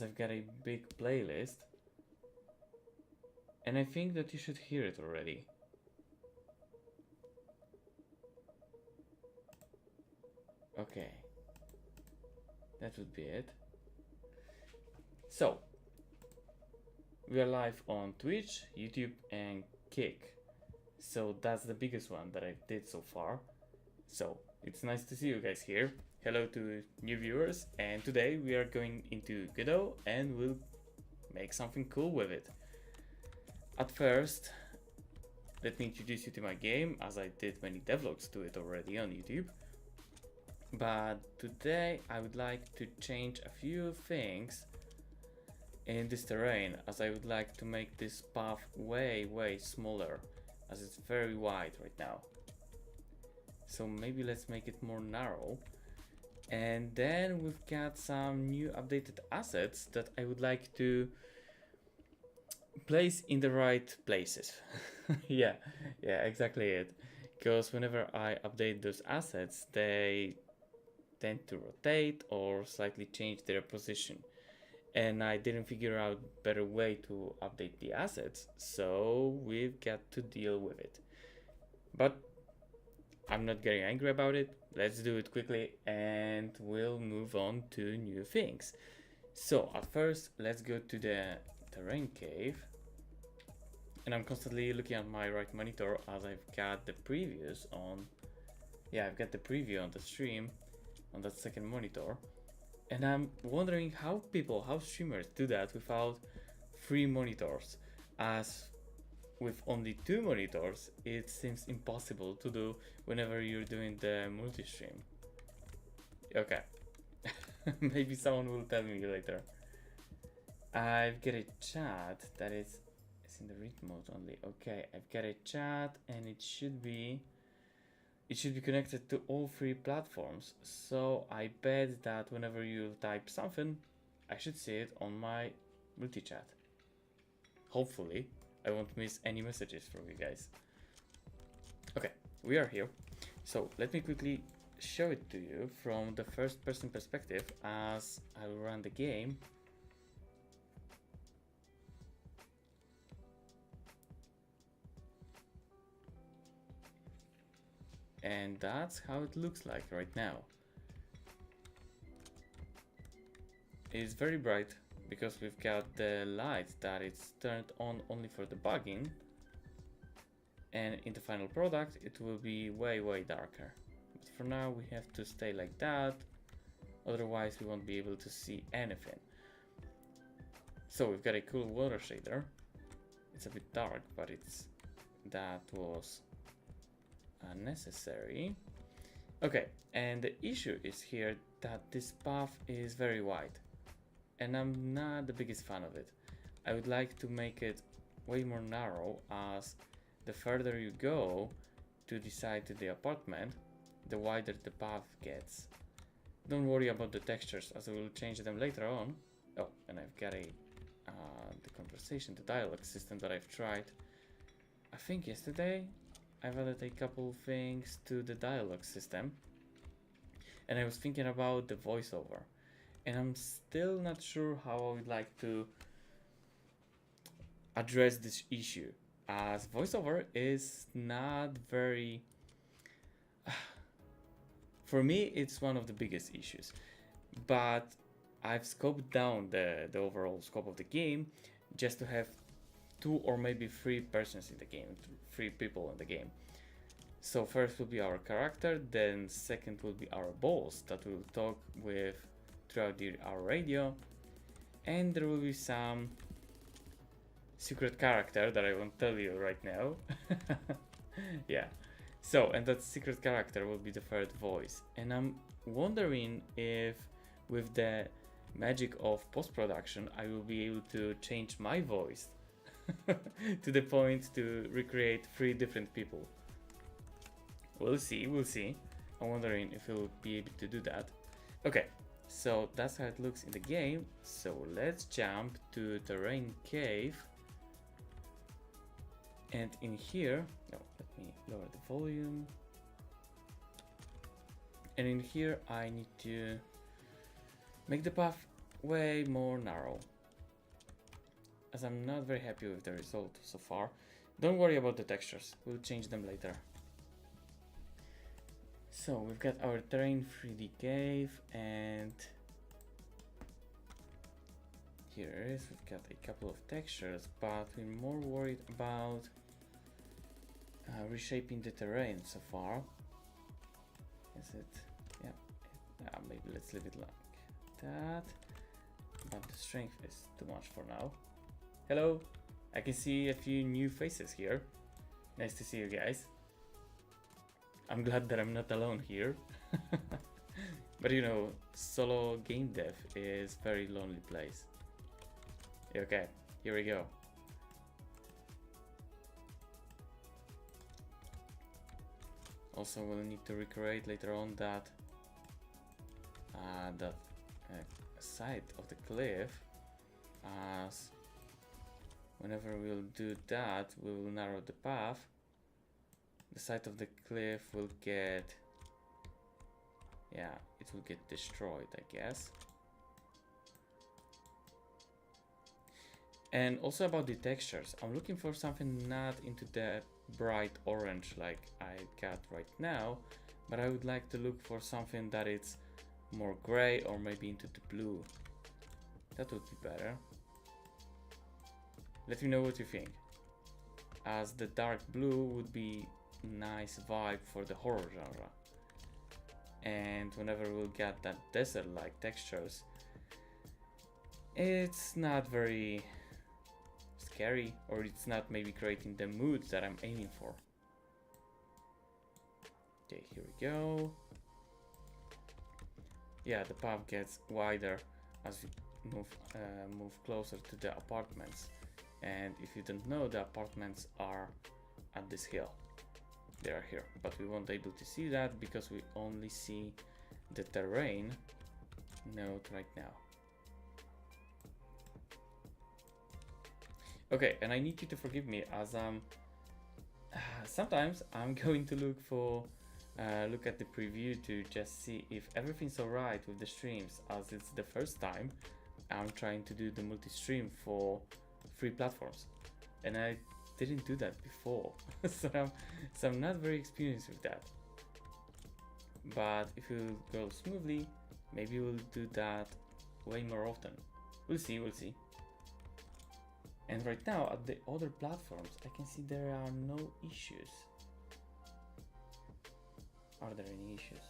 I've got a big playlist, and I think that you should hear it already. Okay, that would be it. So, we are live on Twitch, YouTube, and Kick. So that's the biggest one that I did so far. So, it's nice to see you guys here. Hello to new viewers, and today we are going into Godot and we'll make something cool with it. At first, let me introduce you to my game, as I did many devlogs to it already on YouTube. But today I would like to change a few things in this terrain, as I would like to make this path way smaller, as it's very wide right now. So maybe let's make it more narrow. And then we've got some new updated assets that I would like to place in the right places. yeah, exactly it. Because whenever I update those assets, they tend to rotate or slightly change their position. And I didn't figure out better way to update the assets, so we've got to deal with it. But I'm not getting angry about it. Let's do it quickly and we'll move on to new things. So at first, let's go to the terrain cave. And I'm constantly looking at my right monitor as I've got the previews on. Yeah, I've got the preview on the stream on that second monitor. And I'm wondering how streamers do that without 3 monitors, as with only 2 monitors, it seems impossible to do whenever you're doing the multi-stream. Okay, maybe someone will tell me later. I've got a chat that is in the read mode only. Okay, I've got a chat and it should be connected to all 3 platforms. So I bet that whenever you type something, I should see it on my multi-chat. Hopefully, I won't miss any messages from you guys. Okay, we are here. So let me quickly show it to you from the first person perspective as I will run the game. And that's how it looks like right now. It's very bright because we've got the light that it's turned on only for debugging, and in the final product it will be way darker. But for now we have to stay like that, otherwise we won't be able to see anything. So we've got a cool water shader. It's a bit dark, but that was unnecessary. Okay, and the issue is here that this path is very wide, and I'm not the biggest fan of it. I would like to make it way more narrow, as the further you go to the side of the apartment, the wider the path gets. Don't worry about the textures, as I will change them later on. Oh, and I've got the conversation, the dialogue system that I've tried, I think yesterday. I've added a couple things to the dialogue system, and I was thinking about the voiceover, and I'm still not sure how I would like to address this issue, as voiceover is not very for me it's one of the biggest issues, but I've scoped down the overall scope of the game just to have 2 or maybe 3 persons in the game, 3 people in the game. So first will be our character, then second will be our boss that will talk with throughout our radio, and there will be some secret character that I won't tell you right now. Yeah, so, and that secret character will be the third voice, and I'm wondering if with the magic of post-production I will be able to change my voice to the point to recreate 3 different people. We'll see. I'm wondering if we'll be able to do that. Okay, so that's how it looks in the game. So let's jump to Terrain Cave. And in here, no, let me lower the volume. And in here I need to make the path way more narrow, as I'm not very happy with the result so far. Don't worry about the textures, we'll change them later. So we've got our terrain 3D cave, and here it is. We've got a couple of textures, but we're more worried about reshaping the terrain so far. Is it? Yeah. Maybe let's leave it like that. But the strength is too much for now. Hello, I can see a few new faces here. Nice to see you guys. I'm glad that I'm not alone here. But you know, solo game dev is very lonely place. Okay, here we go. Also, we'll need to recreate later on that side of the cliff, as whenever we'll do that, we will narrow the path. The side of the cliff will get, yeah, it will get destroyed, I guess. And also about the textures, I'm looking for something not into the bright orange like I got right now, but I would like to look for something that it's more gray or maybe into the blue. That would be better. Let me know what you think, as the dark blue would be nice vibe for the horror genre. And whenever we'll get that desert-like textures, it's not very scary, or it's not maybe creating the mood that I'm aiming for. Okay, here we go. Yeah, the path gets wider as we move closer to the apartments. And if you don't know, the apartments are at this hill. They are here, but we won't be able to see that because we only see the terrain node right now. Okay, and I need you to forgive me, as sometimes I'm going to look at the preview to just see if everything's alright with the streams, as it's the first time I'm trying to do the multi-stream for 3 platforms, and I didn't do that before. so I'm not very experienced with that. But if it will go smoothly, maybe we'll do that way more often. We'll see. And right now at the other platforms, I can see there are no issues. Are there any issues?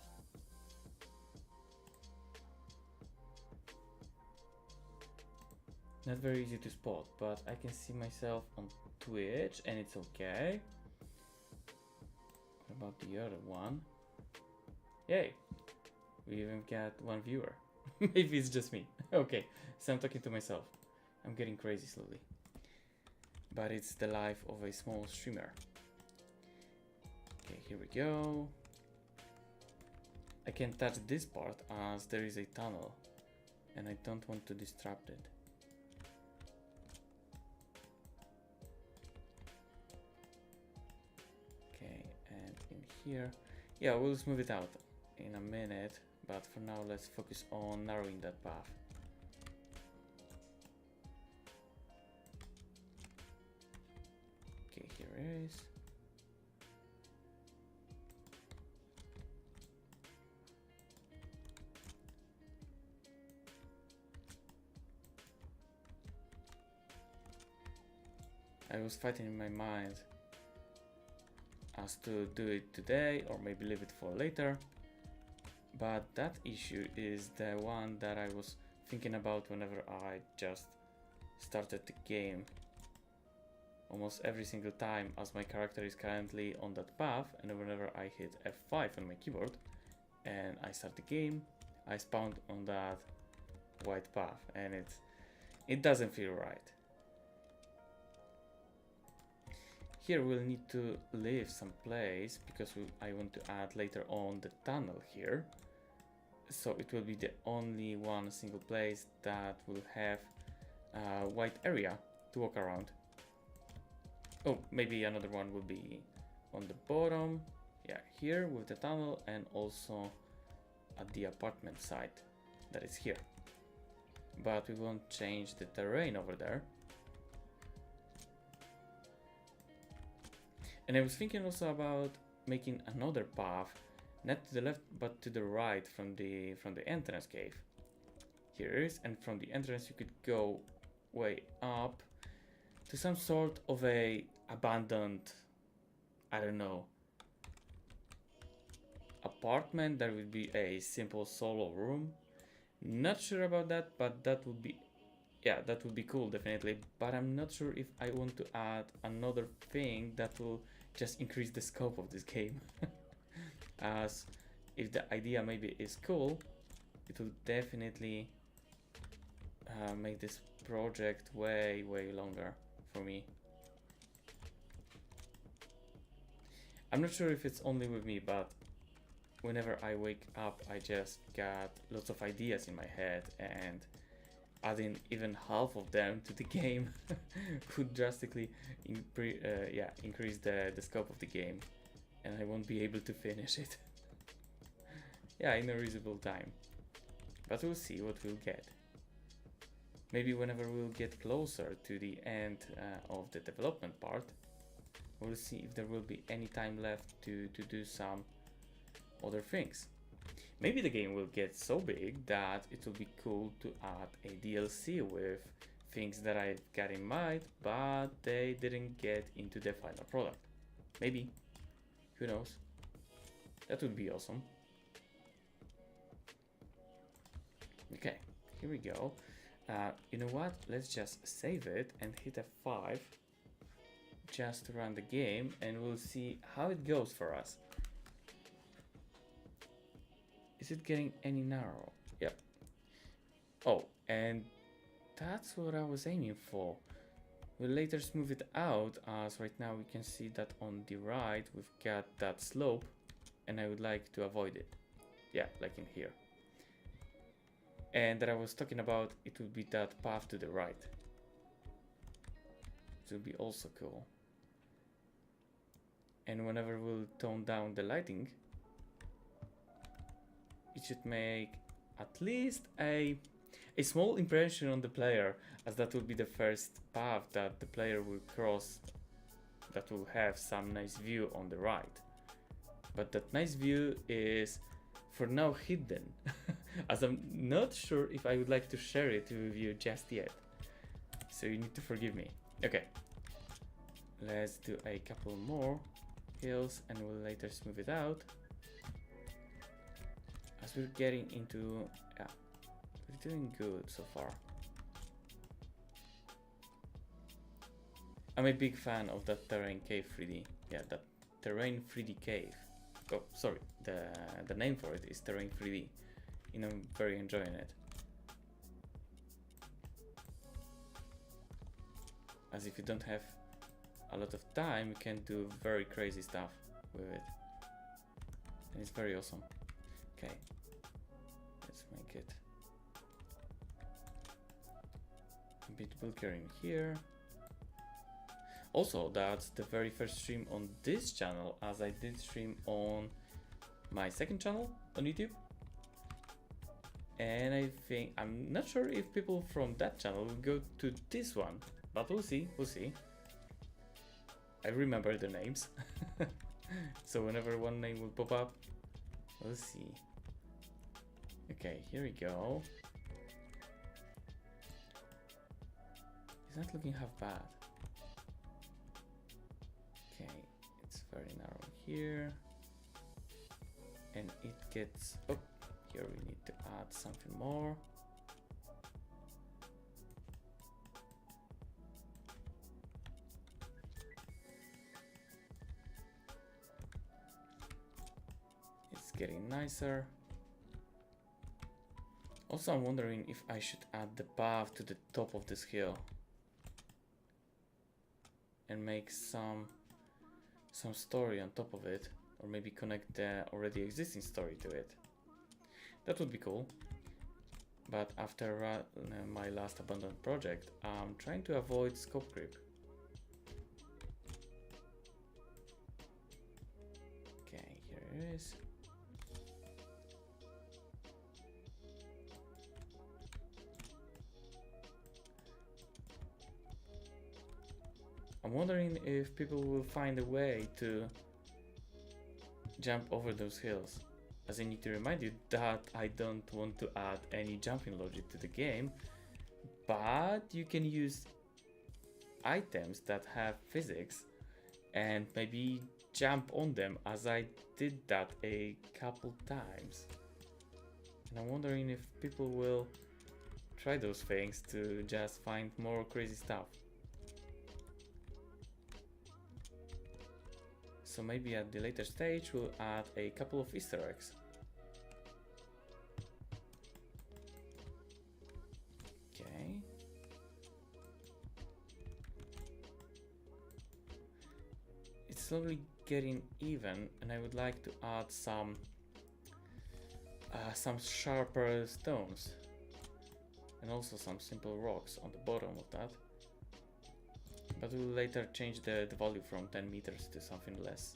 Not very easy to spot, but I can see myself on Twitch and it's okay. What about the other one? Yay! We even got 1 viewer. Maybe it's just me. Okay, so I'm talking to myself. I'm getting crazy slowly. But it's the life of a small streamer. Okay, here we go. I can't touch this part as there is a tunnel and I don't want to disrupt it. Okay, and in here, yeah, we'll smooth it out in a minute, but for now let's focus on narrowing that path. Okay, here it is. I was fighting in my mind as to do it today or maybe leave it for later, but that issue is the one that I was thinking about whenever I just started the game. Almost every single time, as my character is currently on that path, and whenever I hit F5 on my keyboard and I start the game, I spawned on that white path, and it doesn't feel right. Here we'll need to leave some place because I want to add later on the tunnel here. So it will be the only one single place that will have a white area to walk around. Oh, maybe another one will be on the bottom. Yeah, here with the tunnel, and also at the apartment side that is here. but we won't change the terrain over there. And I was thinking also about making another path, not to the left but to the right from the entrance cave. Here it is, and from the entrance you could go way up to some sort of a abandoned, I don't know, apartment. That would be a simple solo room. Not sure about that, but that would be, yeah, that would be cool, definitely. But I'm not sure if I want to add another thing that will just increase the scope of this game. As if the idea maybe is cool, it will definitely make this project way longer for me. I'm not sure if it's only with me, but whenever I wake up I just got lots of ideas in my head, and adding even half of them to the game would drastically increase the scope of the game, and I won't be able to finish it. Yeah, in a reasonable time. But we'll see what we'll get. Maybe whenever we'll get closer to the end of the development part, we'll see if there will be any time left to do some other things. Maybe the game will get so big that it will be cool to add a DLC with things that I've got in mind, but they didn't get into the final product. Maybe. Who knows? That would be awesome. Okay, here we go. You know what? Let's just save it and hit F5 just to run the game, and we'll see how it goes for us. Is it getting any narrow? Yep. Oh, and that's what I was aiming for. We'll later smooth it out, as right now we can see that on the right we've got that slope, and I would like to avoid it. Yeah, like in here. And that I was talking about, it would be that path to the right. It will be also cool. And whenever we'll tone down the lighting, it should make at least a small impression on the player, as that will be the first path that the player will cross that will have some nice view on the right. But that nice view is for now hidden, as I'm not sure if I would like to share it with you just yet. So you need to forgive me. Okay, let's do a couple more hills and we'll later smooth it out. As we're getting into, yeah, we're doing good so far. I'm a big fan of that Terrain Cave 3D. Yeah, that Terrain 3D Cave. Oh, sorry, the name for it is Terrain 3D. You know, I'm very enjoying it. As if you don't have a lot of time, you can do very crazy stuff with it. And it's very awesome. Okay, let's make it a bit bulkier in here. Also, that's the very first stream on this channel, as I did stream on my second channel on YouTube. And I think, I'm not sure if people from that channel will go to this one, but we'll see, we'll see. I remember the names. So whenever one name will pop up, we'll see. Okay, here we go. It's not looking half bad. Okay, it's very narrow here. And it gets, oh, here we need to add something more. It's getting nicer. Also, I'm wondering if I should add the path to the top of this hill and make some story on top of it, or maybe connect the already existing story to it. That would be cool. But after my last abandoned project, I'm trying to avoid scope creep. Okay, here it is. I'm wondering if people will find a way to jump over those hills. As I need to remind you that I don't want to add any jumping logic to the game, but you can use items that have physics and maybe jump on them, as I did that a couple times. And I'm wondering if people will try those things to just find more crazy stuff. So maybe at the later stage we'll add a couple of Easter eggs. Okay. It's slowly getting even, and I would like to add some sharper stones and also some simple rocks on the bottom of that. But we'll later change the value from 10 meters to something less.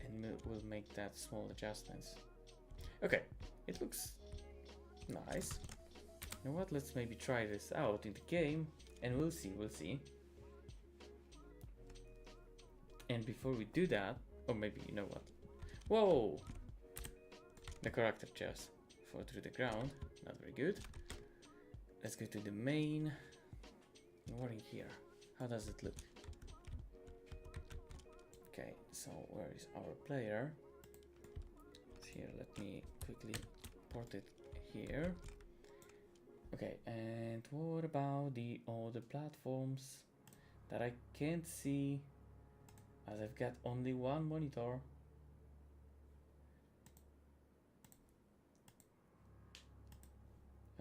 And we'll make that small adjustments. Okay, it looks nice. You know what, let's maybe try this out in the game and we'll see. And before we do that, or maybe, you know what? Whoa! The character just fall through the ground, not very good. Let's go to the main. What in here? How does it look? Okay, so where is our player? It's here, let me quickly port it here. Okay, and what about the other platforms that I can't see, as I've got only one monitor?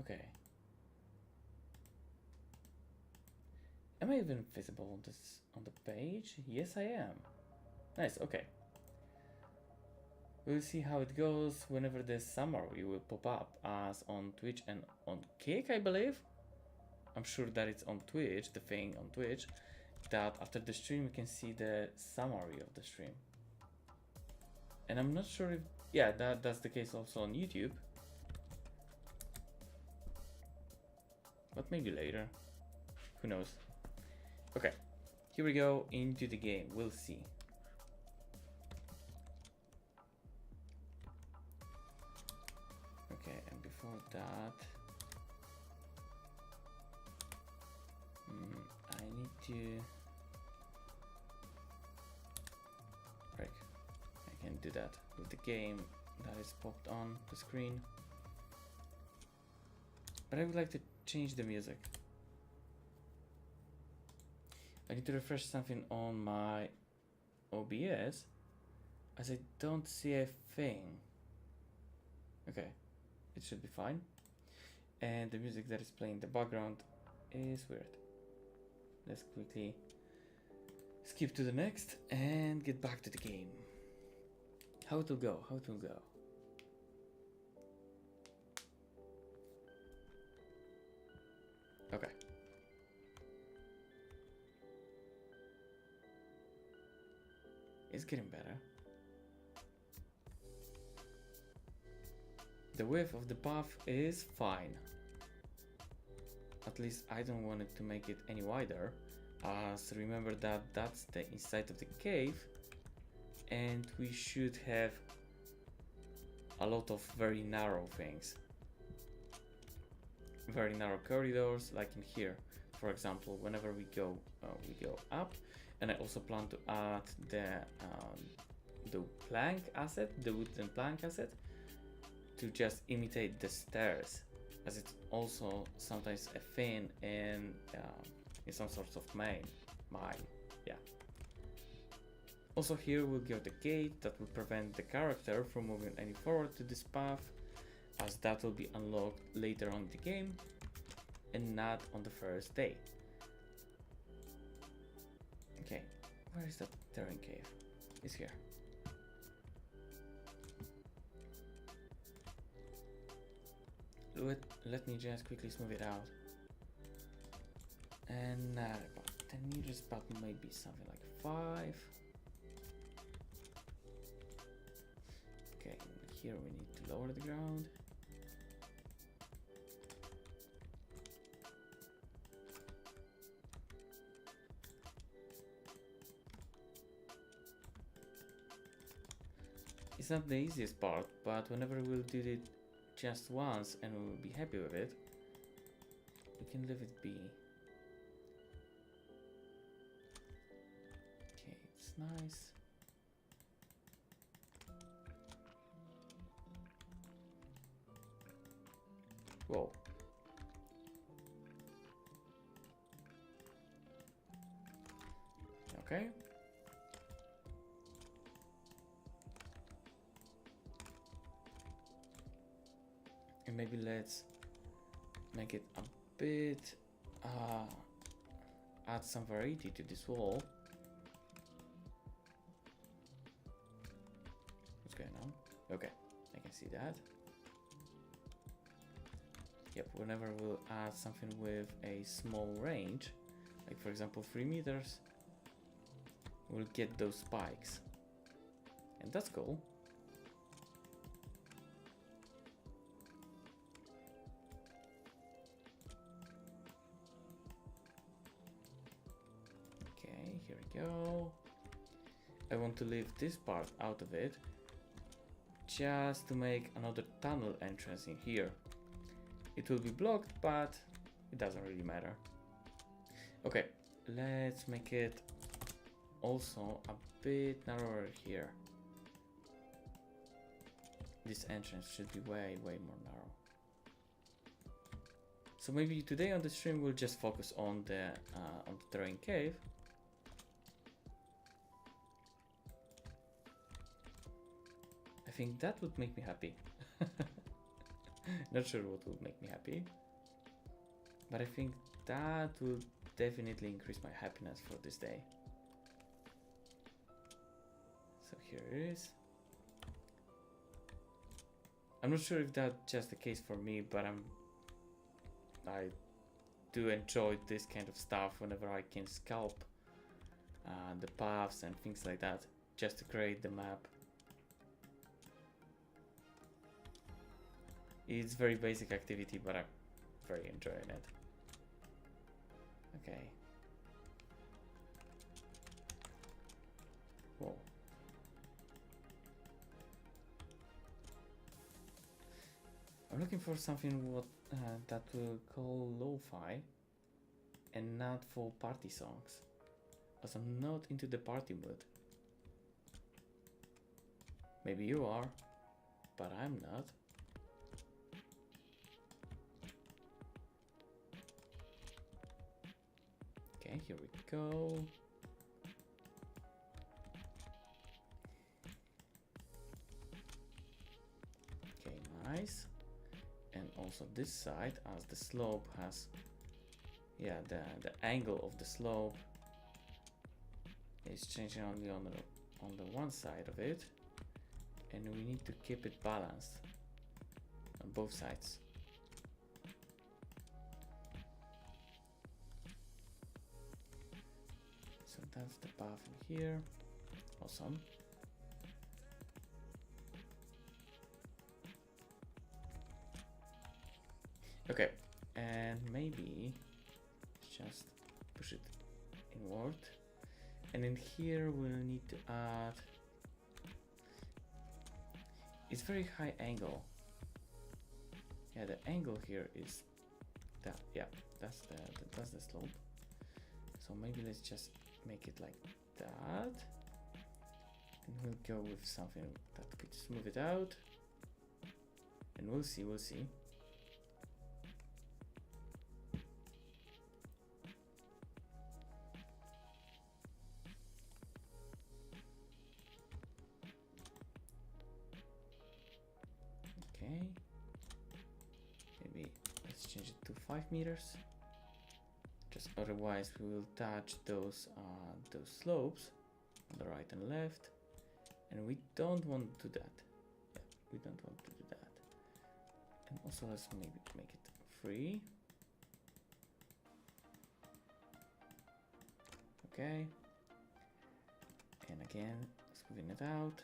Okay. Am I even visible on this on the page? Yes, I am. Nice. Okay. We'll see how it goes whenever the summary will pop up, as on Twitch and on Kick, I believe. I'm sure that it's on Twitch, the thing on Twitch, that after the stream you can see the summary of the stream. And I'm not sure if, yeah, that's the case also on YouTube. But maybe later. Who knows? Okay, here we go into the game. We'll see. Okay, and before that, I need to break. I can do that with the game that is popped on the screen. But I would like to change the music. I need to refresh something on my OBS, as I don't see a thing. Okay, it should be fine. And the music that is playing in the background is weird. Let's quickly skip to the next and get back to the game. How it will go, how it will go. Okay. It's getting better. The width of the path is fine. At least I don't want it to make it any wider, as remember that that's the inside of the cave and we should have a lot of very narrow things. Very narrow corridors, like in here, for example. Whenever we go up. And I also plan to add the plank asset, the wooden plank asset, to just imitate the stairs, as it's also sometimes a thing in some sorts of mine. Yeah. Also here we'll get the gate that will prevent the character from moving any forward to this path, as that will be unlocked later on in the game and not on the first day. Okay, where is that Terran cave? It's here. Let me just quickly smooth it out. And not about 10 meters, but maybe something like 5. Okay, here we need to lower the ground. It's not the easiest part, but whenever we'll do it just once and we'll be happy with it, we can leave it be. Okay, it's nice. Whoa. Okay. And maybe let's make it a bit, add some variety to this wall. What's going on? Okay, I can see that. Yep, whenever we'll add something with a small range, like for example 3 meters, we'll get those spikes. And that's cool. Okay, here we go. I want to leave this part out of it, just to make another tunnel entrance in here. It will be blocked, but it doesn't really matter. Okay, let's make it also a bit narrower here. This entrance should be way more narrow. So maybe today on the stream we'll just focus on the terrain cave. I think that would make me happy. Not sure what would make me happy, but I think that will definitely increase my happiness for this day. So here it is. I'm not sure if that's just the case for me, but I do enjoy this kind of stuff whenever I can sculpt the paths and things like that, just to create the map. It's very basic activity, but I'm very enjoying it. Okay. Whoa. I'm looking for something that will call lo-fi and not for party songs, as I'm not into the party mood. Maybe you are, but I'm not. Okay, here we go. Okay, nice. And also this side, as the slope has, yeah, the angle of the slope is changing only on the one side of it, and we need to keep it balanced on both sides. So that's the path in here. Awesome. Okay, and maybe just push it inward, and in here we'll need to add, it's very high angle. Yeah, the angle here is that, yeah, that's the slope. So maybe let's just make it like that, and we'll go with something that could smooth it out, and we'll see. Okay, maybe let's change it to 5 meters. Just otherwise we will touch those slopes on the right and left, and we don't want to do that. Yeah, we don't want to do that. And also let's maybe make it free. Okay, and again smoothing it out.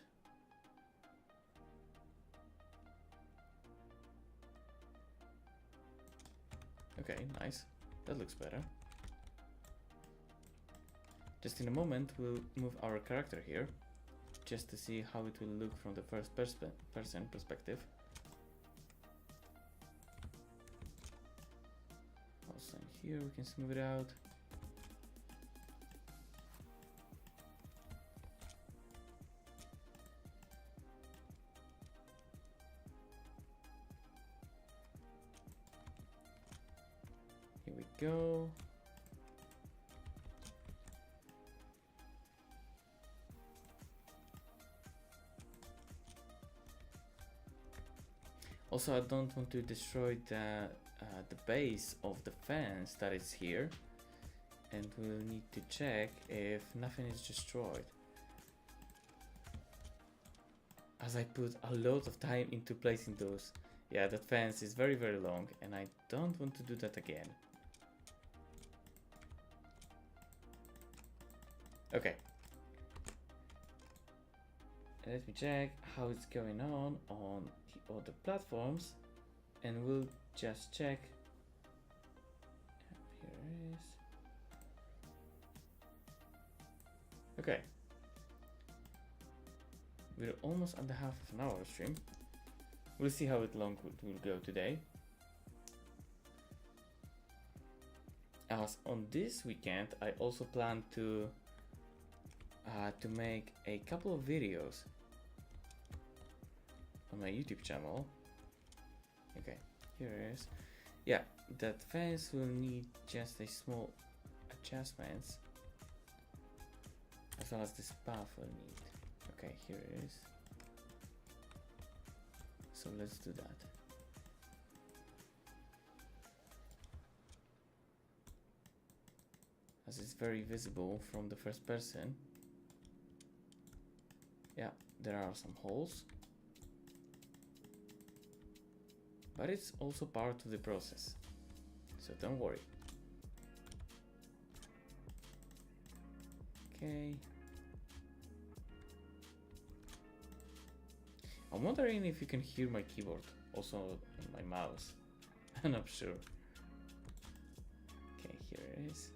Okay, nice. That looks better. Just in a moment, we'll move our character here, just to see how it will look from the first person perspective. Also here we can smooth it out. Here we go. Also, I don't want to destroy the base of the fence that is here, and we'll need to check if nothing is destroyed, as I put a lot of time into placing those. Yeah, that fence is very long, and I don't want to do that again. Okay. Let me check how it's going on the other platforms, and we'll just check. Here it is. Okay. We're almost at the half of an hour stream. We'll see how long it will go today. As on this weekend, I also plan to make a couple of videos on my YouTube channel. Okay, here it is. Yeah, that fence will need just a small adjustments, as well as this path will need. Okay, here it is. So let's do that. As it's very visible from the first person. Yeah, there are some holes, but it's also part of the process, so don't worry. Okay. I'm wondering if you can hear my keyboard, also on my mouse. I'm not sure. Okay, here it is.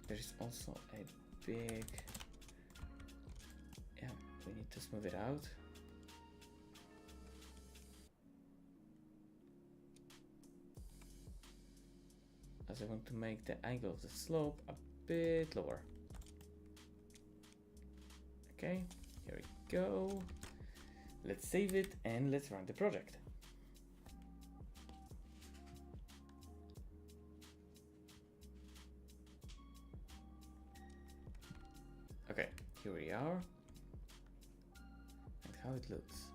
There's also a big, yeah, we need to smooth it out. As I want to make the angle of the slope a bit lower. Okay, here we go. Let's save it and let's run the project. Okay, here we are, and how it looks.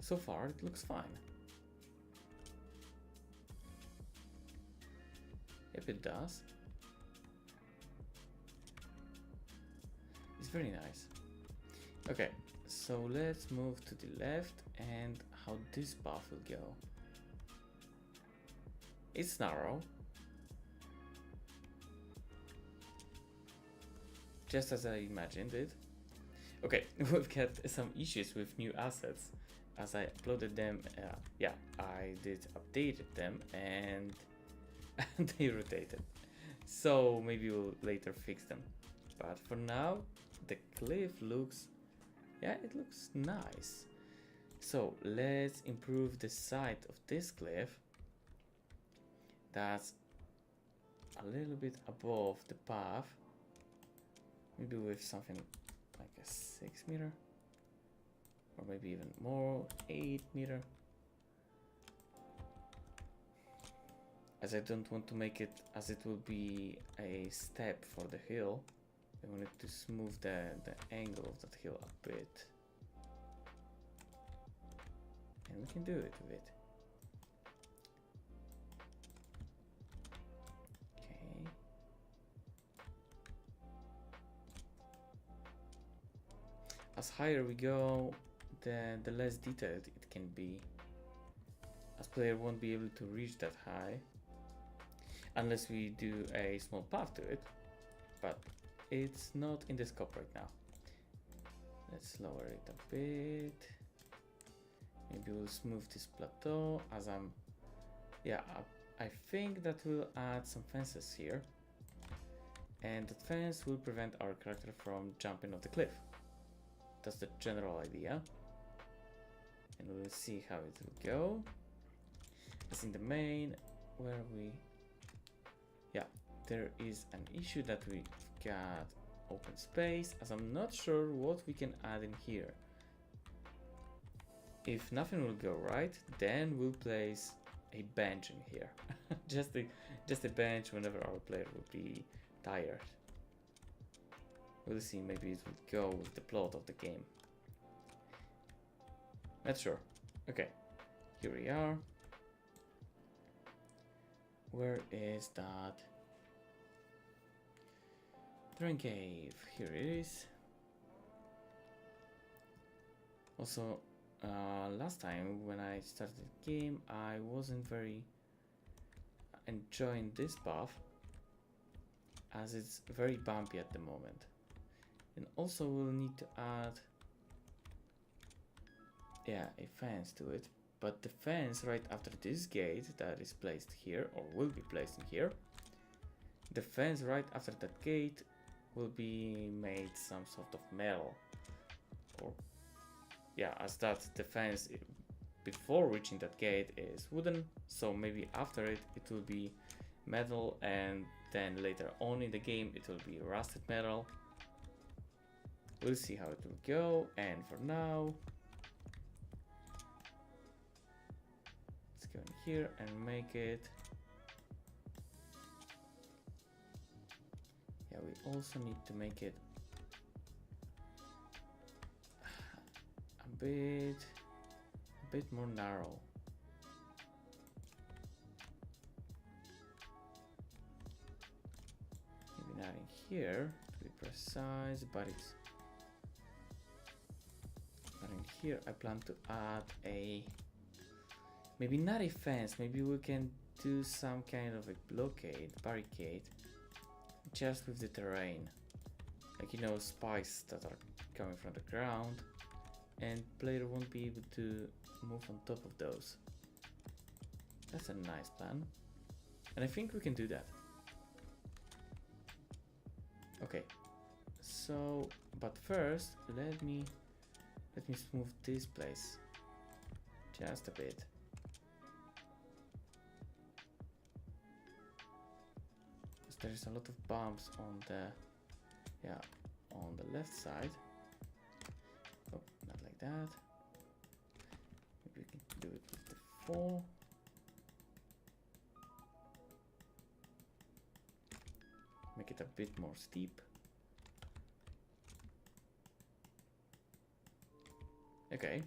So far, it looks fine. Yep, it does. It's very nice. Okay, so let's move to the left and how this path will go. It's narrow, just as I imagined it. Okay, we've got some issues with new assets. As I uploaded them, yeah, I did updated them and they rotated. So maybe we'll later fix them. But for now, the cliff looks, yeah, it looks nice. So let's improve the side of this cliff. That's a little bit above the path. Maybe with something like a 6 meter. Or maybe even more, 8 meter. As I don't want to make it as it will be a step for the hill. I wanted to smooth the angle of that hill a bit. And we can do it with it. Okay. As higher we go, the less detailed it can be, as player won't be able to reach that high unless we do a small path to it, but it's not in the scope right now. Let's lower it a bit. Maybe we'll smooth this plateau as I'm, yeah, I think that will add some fences here. And the fence will prevent our character from jumping off the cliff. That's the general idea. And we'll see how it will go. As in the main, where we, yeah, there is an issue that we got open space, as I'm not sure what we can add in here. If nothing will go right, then we'll place a bench in here. just a bench whenever our player will be tired. We'll see, maybe it will go with the plot of the game. Not sure. Okay, here we are. Where is that drain cave? Here it is. Also, last time when I started the game, I wasn't very enjoying this path, as it's very bumpy at the moment. And also we'll need to add, yeah, a fence to it. But the fence right after this gate that is placed here, or will be placed in here, the fence right after that gate will be made some sort of metal. Or, yeah, as that the fence before reaching that gate is wooden, so maybe after it, it will be metal, and then later on in the game it will be rusted metal. We'll see how it will go, and for now, go in here and make it, yeah, we also need to make it a bit more narrow. Maybe not in here to be precise, but it's not in here. I plan to add a, maybe not a fence, maybe we can do some kind of a blockade, barricade, just with the terrain. Like, you know, spikes that are coming from the ground, and player won't be able to move on top of those. That's a nice plan. And I think we can do that. Okay, so, but first, let me smooth this place just a bit. There's a lot of bumps on the, yeah, on the left side. Oh, not like that. Maybe we can do it with the 4. Make it a bit more steep. Okay.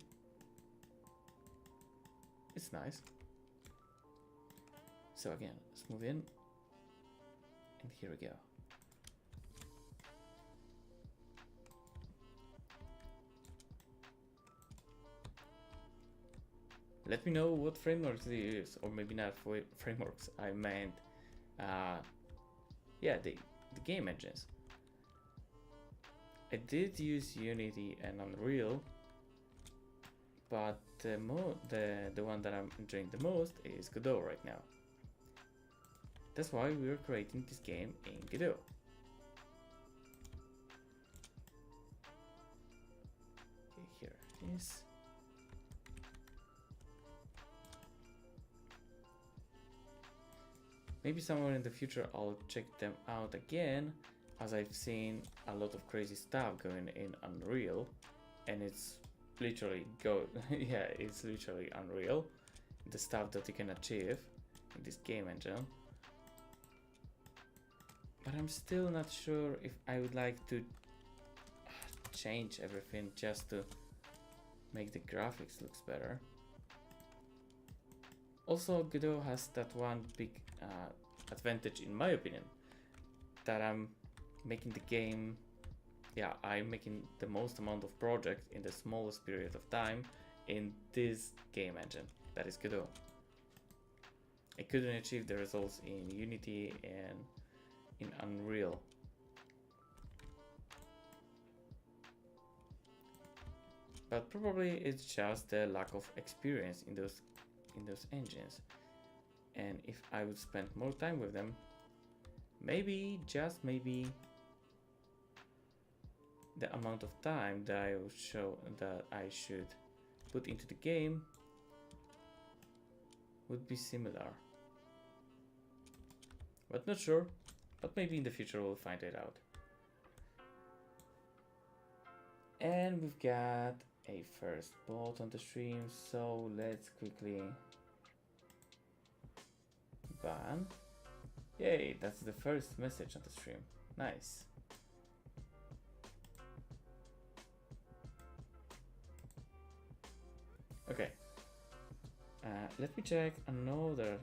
It's nice. So again, smooth in. And here we go. Let me know what frameworks you use, or maybe not frameworks. I meant, yeah, the game engines. I did use Unity and Unreal, but the one that I'm enjoying the most is Godot right now. That's why we're creating this game in Godot. Okay, here it is. Maybe somewhere in the future I'll check them out again, as I've seen a lot of crazy stuff going in Unreal, and it's literally yeah, it's literally unreal, the stuff that you can achieve in this game engine. But I'm still not sure if I would like to change everything just to make the graphics looks better. Also, Godot has that one big advantage, in my opinion, that I'm making the game, yeah, I'm making the most amount of projects in the smallest period of time in this game engine, that is Godot. I couldn't achieve the results in Unity and in Unreal. but probably it's just the lack of experience in those engines. And if I would spend more time with them, maybe, just maybe, the amount of time that I should put into the game would be similar. But not sure, but maybe in the future we'll find it out. And we've got a first bot on the stream, so let's quickly ban. Yay, that's the first message on the stream. Nice. Okay. Let me check another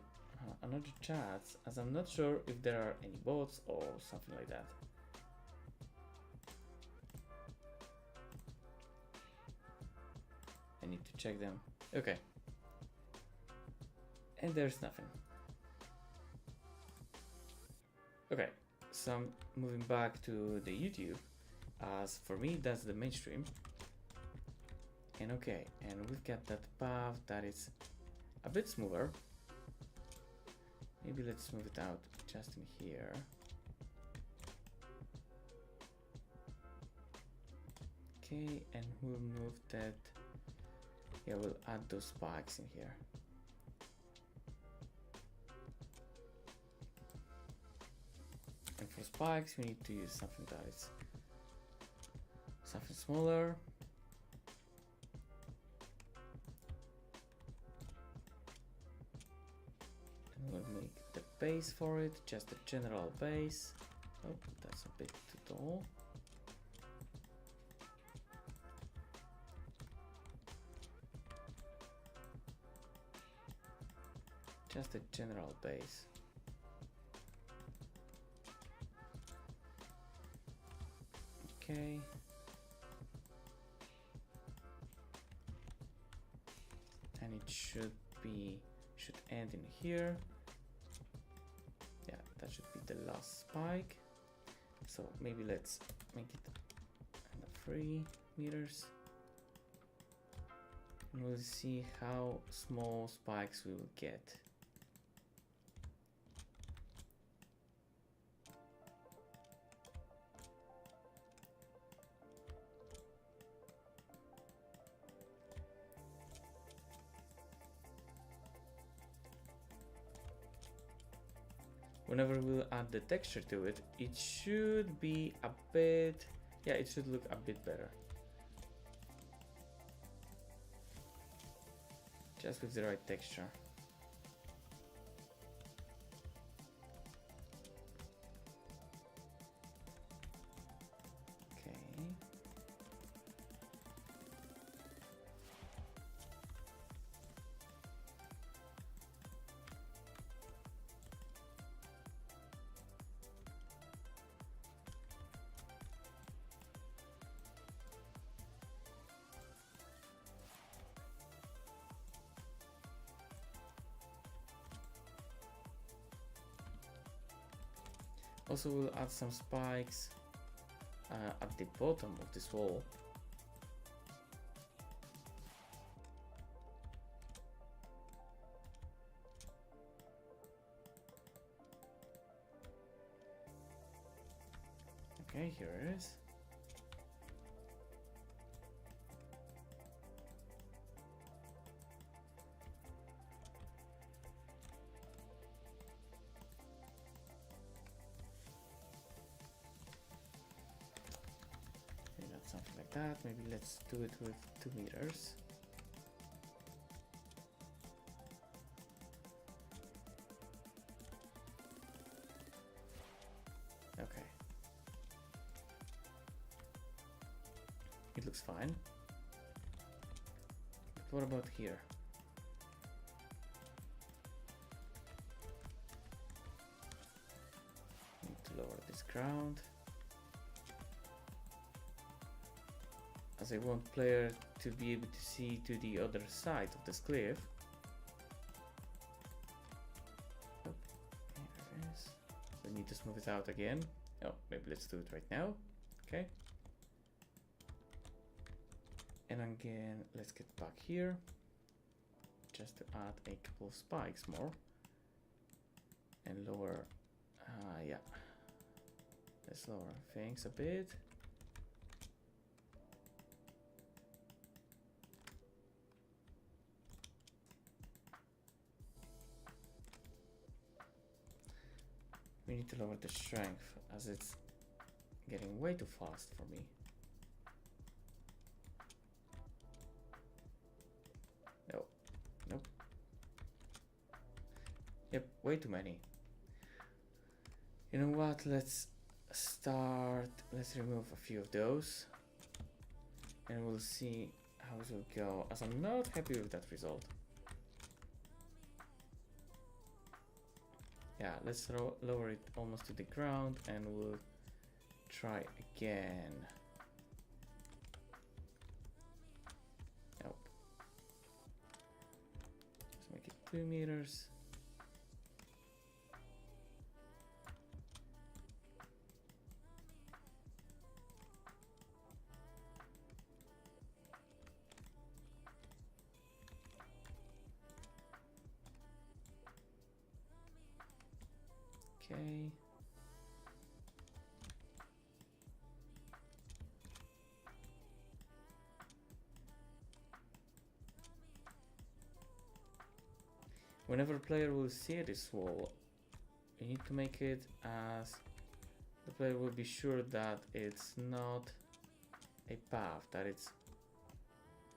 chats, as I'm not sure if there are any bots or something like that. I need to check them. Okay. And there's nothing. Okay, so I'm moving back to the YouTube, as for me that's the mainstream. And okay, and we've got that path that is a bit smoother. Maybe let's move it out just in here. Okay, and we'll move that. Yeah, we'll add those spikes in here. And for spikes, we need to use something that is something smaller. And we'll make the base for it, just a general base. Oh, that's a bit too tall. Just a general base. Okay. And it should end in here. Yeah, that should be the last spike. So maybe let's make it 3 meters. And we'll see how small spikes we will get. Whenever we'll add the texture to it, it should be a bit, yeah, it should look a bit better. Just with the right texture. Okay. Also, we'll add some spikes at the bottom of this wall. Okay, here it is. Something like that. Maybe let's do it with 2 meters. Okay. It looks fine. But what about here? Need to lower this ground, as I want player to be able to see to the other side of this cliff. Oh, here it is. We need to smooth it out again. Oh, maybe let's do it right now. Okay. And again, let's get back here just to add a couple of spikes more and lower, yeah, let's lower things a bit. We need to lower the strength as it's getting way too fast for me. No, nope. Yep, way too many. You know what, let's remove a few of those and we'll see how it will go, as I'm not happy with that result. Yeah, let's lower it almost to the ground and we'll try again. Nope. Let's make it 2 meters. Okay. Whenever a player will see this wall, you need to make it as the player will be sure that it's not a path, that it's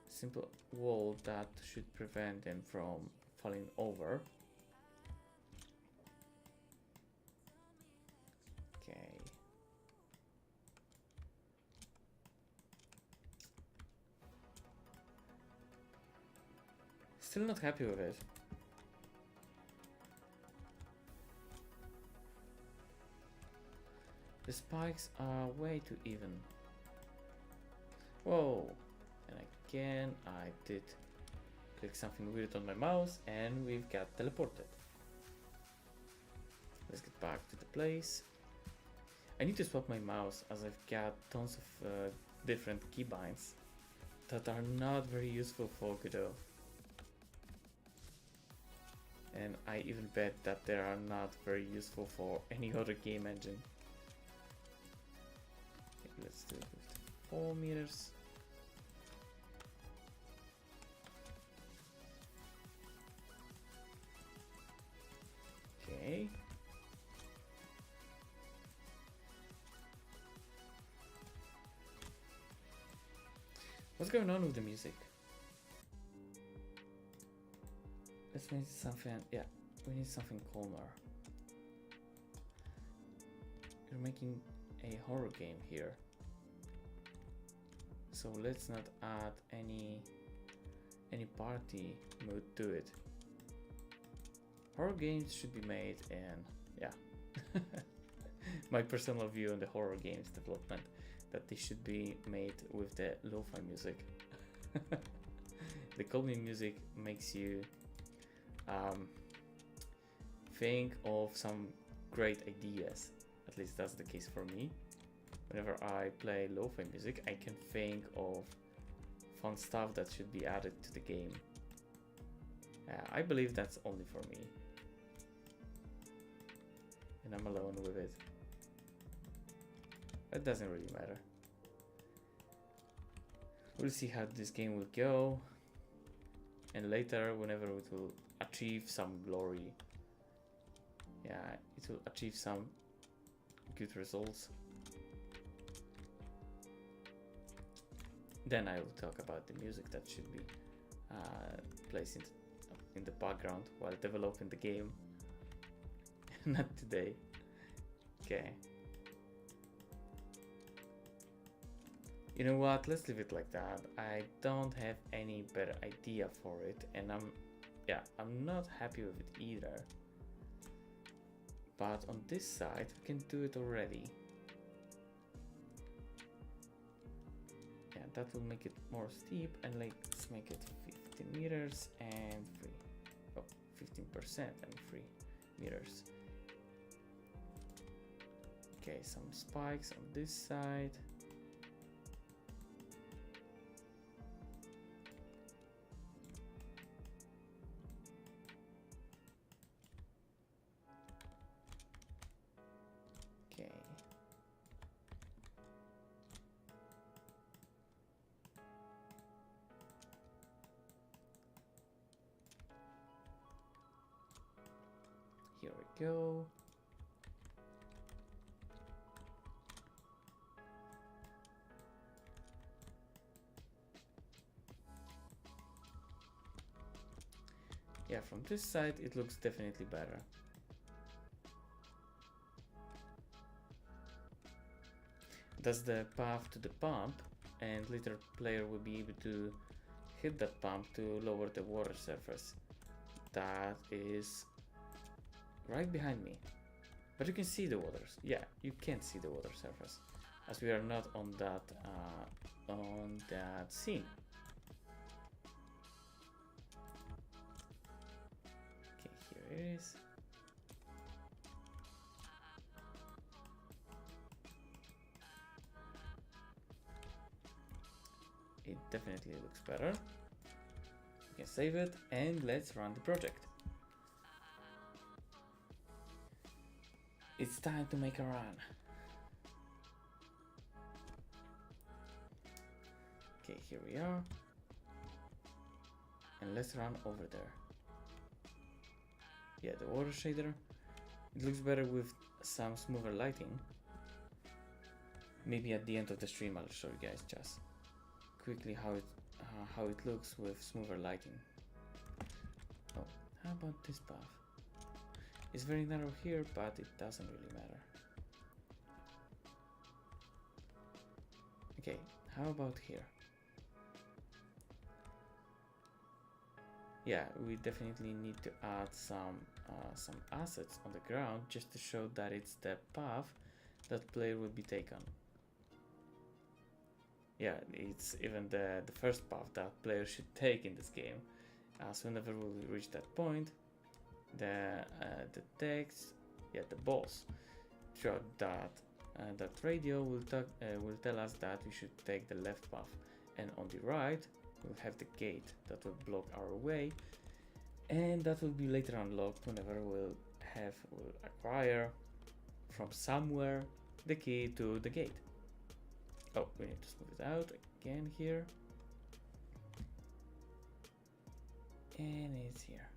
a simple wall that should prevent them from falling over. Okay. Still not happy with it. The spikes are way too even. Whoa! And again, I did click something weird on my mouse and we've got teleported. Let's get back to the place. I need to swap my mouse as I've got tons of different keybinds that are not very useful for Godot. And I even bet that they are not very useful for any other game engine. Okay, let's do it with 4 meters. Okay. What's going on with the music? Let's make something, yeah, we need something calmer. You're making a horror game here. So let's not add any party mood to it. Horror games should be made in, yeah, my personal view on the horror games development, that they should be made with the lo-fi music. The calming music makes you think of some great ideas. At least that's the case for me. Whenever I play lo-fi music, I can think of fun stuff that should be added to the game. I believe that's only for me. And I'm alone with it. That doesn't really matter. We'll see how this game will go. And later, whenever it will achieve some glory, yeah, it will achieve some good results, then I will talk about the music that should be placed in the background while developing the game. Not today. Okay. You know what? Let's leave it like that. I don't have any better idea for it, and I'm not happy with it either. But on this side, we can do it already. Yeah, that will make it more steep, and let's make it 15 meters and 15% and 3 meters. Okay, some spikes on this side. go. Yeah, from this side it looks definitely better. That's the path to the pump, and later player will be able to hit that pump to lower the water surface. That is right behind me. But you can see the waters. Yeah, you can see the water surface, as we are not on that scene. Okay, here it is. It definitely looks better. You can save it and let's run the project. It's time to make a run. Okay, here we are. And let's run over there. Yeah, the water shader. It looks better with some smoother lighting. Maybe at the end of the stream I'll show you guys just quickly how it looks with smoother lighting. Oh, how about this path? It's very narrow here, but it doesn't really matter. Okay, how about here? Yeah, we definitely need to add some assets on the ground just to show that it's the path that player will be taken. Yeah, it's even the first path that player should take in this game. So whenever we reach that point, the text, yeah, the boss throughout that radio will tell us that we should take the left path, and on the right we'll have the gate that will block our way, and that will be later unlocked whenever we'll acquire from somewhere the key to the gate. Oh, we need to smooth it out again here, and it's here.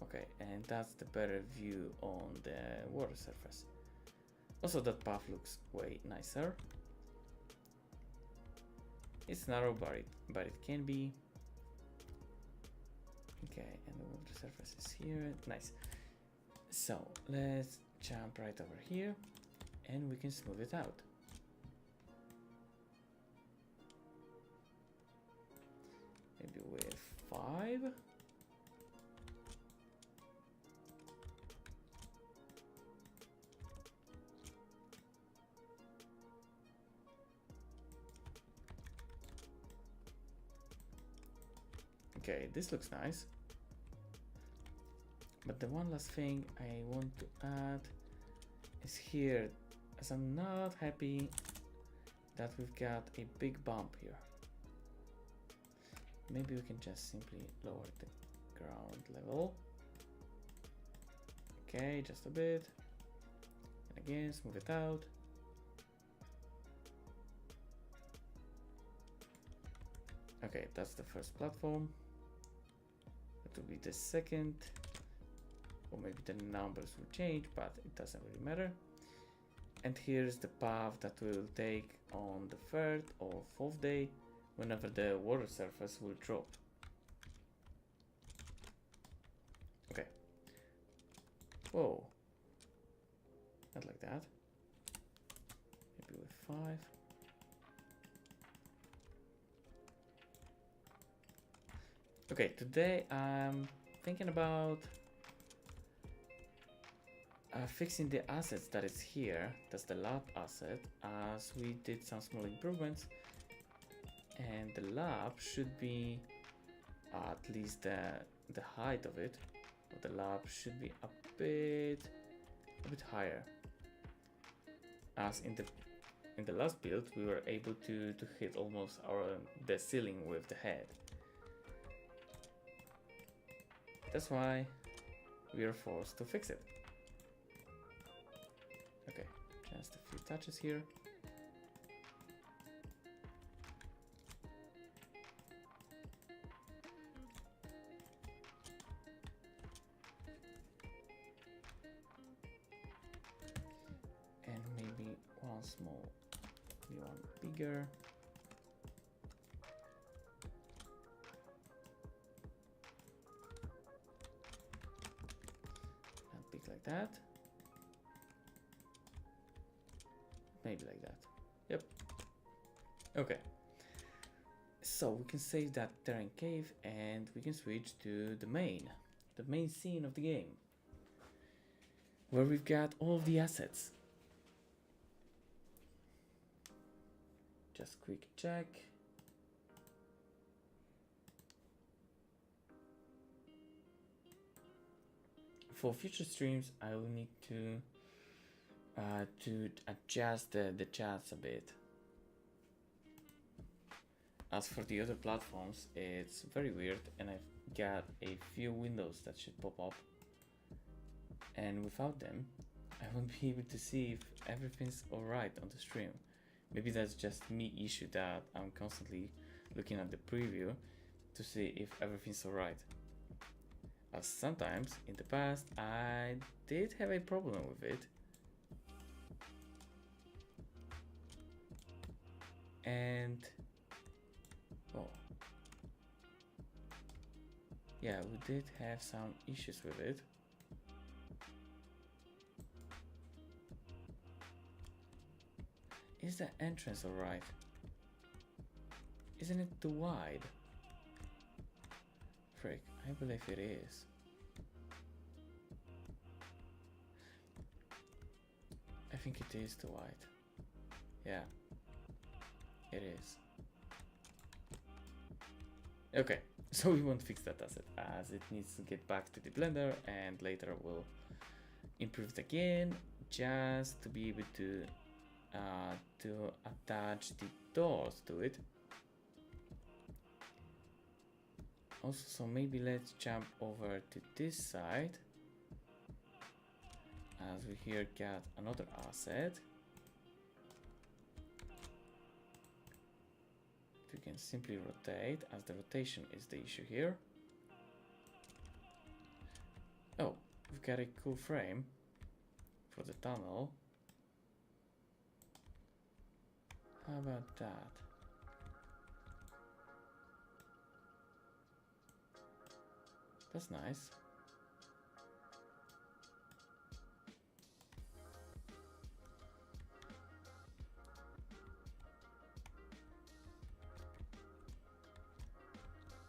Okay, and that's the better view on the water surface. Also, that path looks way nicer. It's narrow, but it can be. Okay, and the water surface is here. Nice. So let's jump right over here, and we can smooth it out. Maybe with 5. Okay, this looks nice. But the one last thing I want to add is here, as I'm not happy that we've got a big bump here. Maybe we can just simply lower the ground level. Okay, just a bit. And again, smooth it out. Okay, that's the first platform. It will be the second. Or maybe the numbers will change, but it doesn't really matter. And here's the path that we'll take on the 3rd or 4th day, whenever the water surface will drop. Okay. Whoa. Not like that. Maybe with 5. Okay, today I'm thinking about fixing the assets that is here. That's the lab asset, as we did some small improvements, and the lab should be at least the height of it. The lab should be a bit higher, as in the last build we were able to hit almost the ceiling with the head. That's why we are forced to fix it. Okay, just a few touches here. one small, maybe one bigger. And big like that. Maybe like that. Yep. Okay. So we can save that terrain cave and we can switch to the main scene of the game, where we've got all of the assets. Just quick check. For future streams, I will need to adjust the chats a bit. As for the other platforms, it's very weird, and I've got a few windows that should pop up, and without them, I won't be able to see if everything's alright on the stream. Maybe that's just me issue that I'm constantly looking at the preview to see if everything's alright. As sometimes in the past I did have a problem with it, and oh yeah, we did have some issues with it. Is the entrance alright? Isn't it too wide? Frick, I believe it is. I think it is too wide. Yeah, it is. Okay, so we won't fix that asset as it needs to get back to the Blender, and later we'll improve it again just to be able to attach the doors to it. Also, so maybe let's jump over to this side, as we here got another asset. We can simply rotate, as the rotation is the issue here. Oh, we've got a cool frame for the tunnel. How about that? That's nice.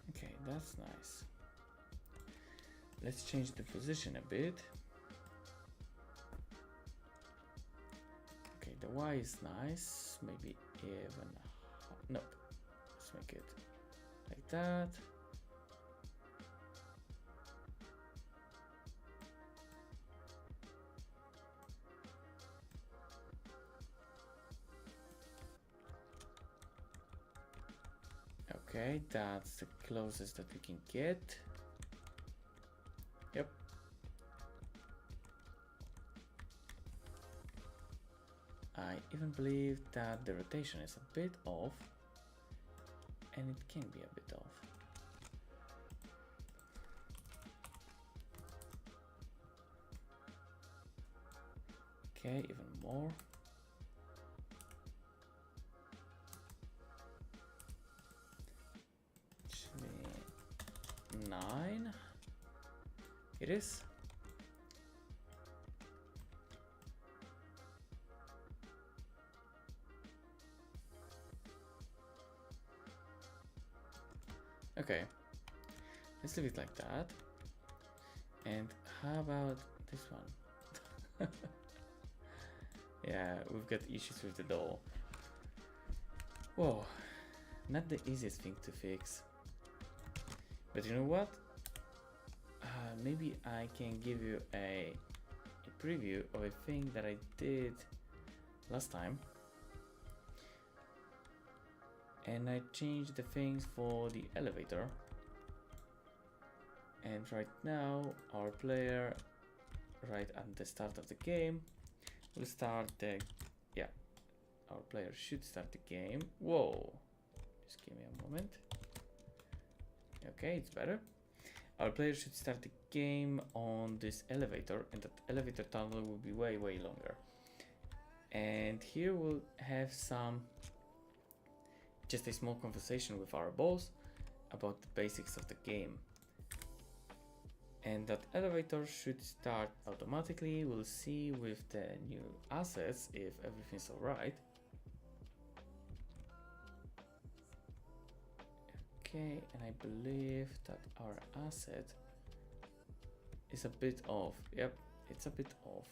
Okay, that's nice. Let's change the position a bit. Okay, the Y is nice. Maybe even... Nope. Let's make it like that. Okay, that's the closest that we can get. Yep. I even believe that the rotation is a bit off, and it can be a bit off. Okay, even more. Actually, 9. It is. Okay, let's leave it like that. And how about this one? Yeah, we've got issues with the door. Whoa, not the easiest thing to fix. But you know what? Maybe I can give you a preview of a thing that I did last time. And I changed the things for the elevator, and right now our player, right at the start of the game, will start the, yeah, our player should start the game. Whoa, just give me a moment. Okay, it's better. Our player should start the game on this elevator, and that elevator tunnel will be way longer. And And here we'll have just a small conversation with our boss about the basics of the game. And that elevator should start automatically. We'll see with the new assets if everything's alright. Okay, and I believe that our asset is a bit off. Yep, it's a bit off.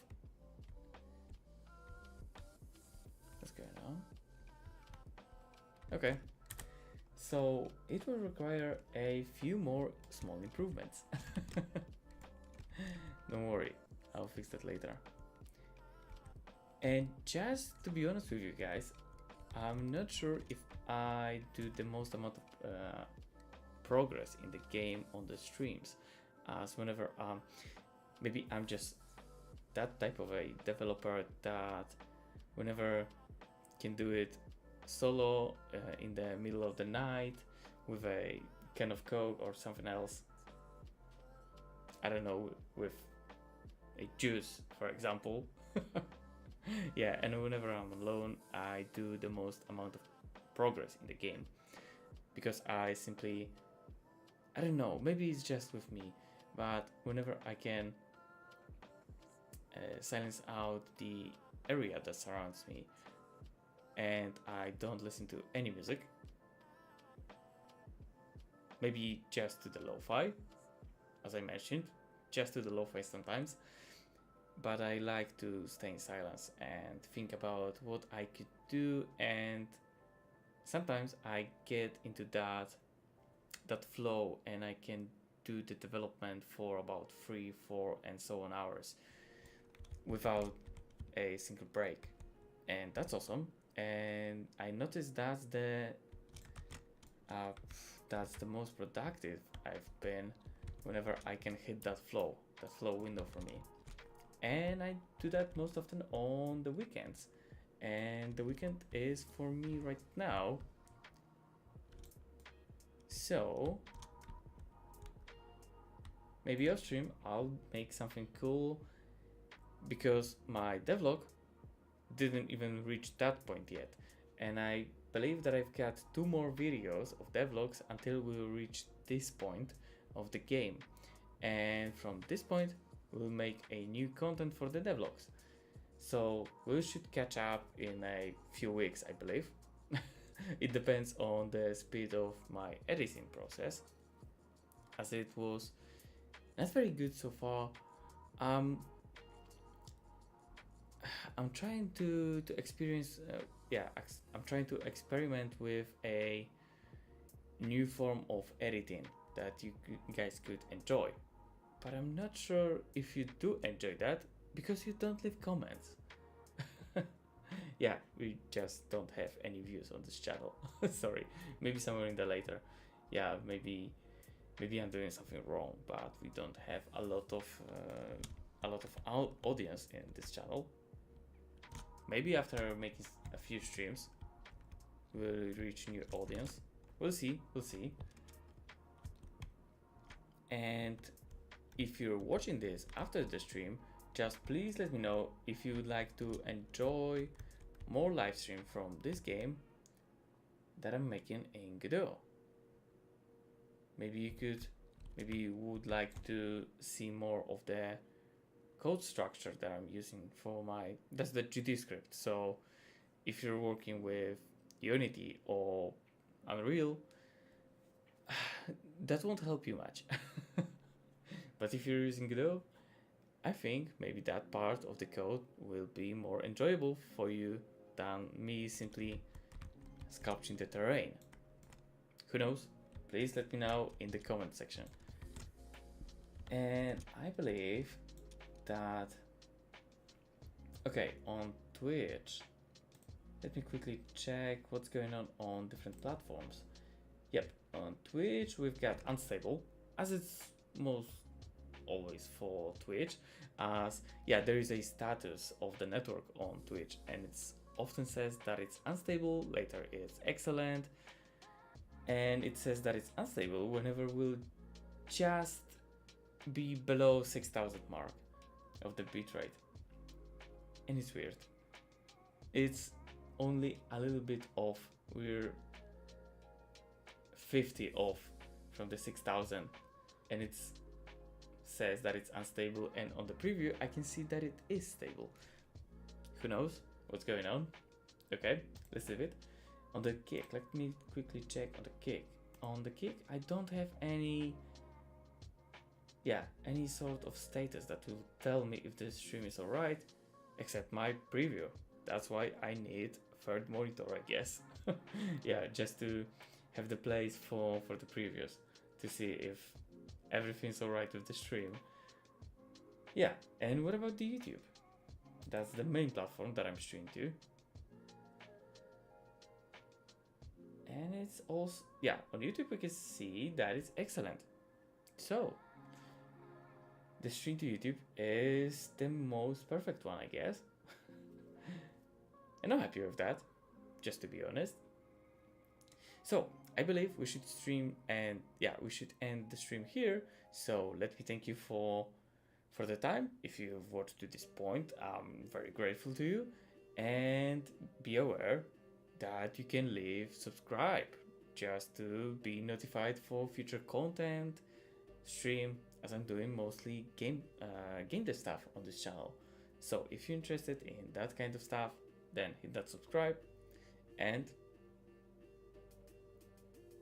What's going on? Okay, so it will require a few more small improvements. Don't worry, I'll fix that later. And just to be honest with you guys, I'm not sure if I do the most amount of progress in the game on the streams, as whenever maybe I'm just that type of a developer that whenever can do it solo in the middle of the night with a can of Coke or something else. I don't know, with a juice, for example. Yeah, and whenever I'm alone, I do the most amount of progress in the game because I don't know, maybe it's just with me, but whenever I can silence out the area that surrounds me and I don't listen to any music, maybe just to the lo-fi, as I mentioned, just to the lo-fi sometimes, but I like to stay in silence and think about what I could do, and sometimes I get into that flow and I can do the development for about 3, 4 and so on hours without a single break, and that's awesome. And I noticed that's the most productive I've been whenever I can hit that flow window for me. And I do that most often on the weekends, and the weekend is for me right now. So maybe off stream I'll make something cool, because my devlog didn't even reach that point yet, and I believe that I've got 2 more videos of devlogs until we reach this point of the game, and from this point we'll make a new content for the devlogs. So we should catch up in a few weeks, I believe. It depends on the speed of my editing process, as it was not very good so far. I'm trying to experience, I'm trying to experiment with a new form of editing that you guys could enjoy, but I'm not sure if you do enjoy that because you don't leave comments. Yeah, we just don't have any views on this channel. Sorry, maybe somewhere in the later. Yeah, maybe I'm doing something wrong, but we don't have a lot of audience in this channel. Maybe after making a few streams, we'll reach new audience. We'll see. And if you're watching this after the stream, just please let me know if you would like to enjoy more live stream from this game that I'm making in Godot. Maybe you would like to see more of the code structure that I'm using for that's the GD script. So if you're working with Unity or Unreal, that won't help you much. But if you're using Godot, I think maybe that part of the code will be more enjoyable for you than me simply sculpting the terrain. Who knows? Please let me know in the comment section. And I believe that, okay, on Twitch, let me quickly check what's going on different platforms. Yep, on Twitch we've got unstable, as it's most always for Twitch, as there is a status of the network on Twitch, and it's often says that it's unstable, later it's excellent, and it says that it's unstable whenever we'll just be below 6,000 mark of the bitrate, and it's weird. It's only a little bit off. We're 50 off from the 6,000, and it says that it's unstable, and on the preview I can see that it is stable. Who knows what's going on? Okay, let's leave it. On the kick, let me quickly check on the kick. On the kick, I don't have any sort of status that will tell me if the stream is alright, except my preview. That's why I need third monitor, I guess. Yeah, just to have the place for the previews, to see if everything's alright with the stream. Yeah, and what about the YouTube? That's the main platform that I'm streaming to. And it's also, yeah, on YouTube we can see that it's excellent. So, the stream to YouTube is the most perfect one, I guess. And I'm happy with that, just to be honest. So, I believe we should stream, and yeah, we should end the stream here. So, let me thank you for the time. If you've watched to this point, I'm very grateful to you. And be aware that you can leave subscribe just to be notified for future content, stream, as I'm doing mostly game dev stuff on this channel. So if you're interested in that kind of stuff, then hit that subscribe, and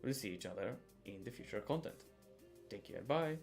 we'll see each other in the future content. Thank you and bye.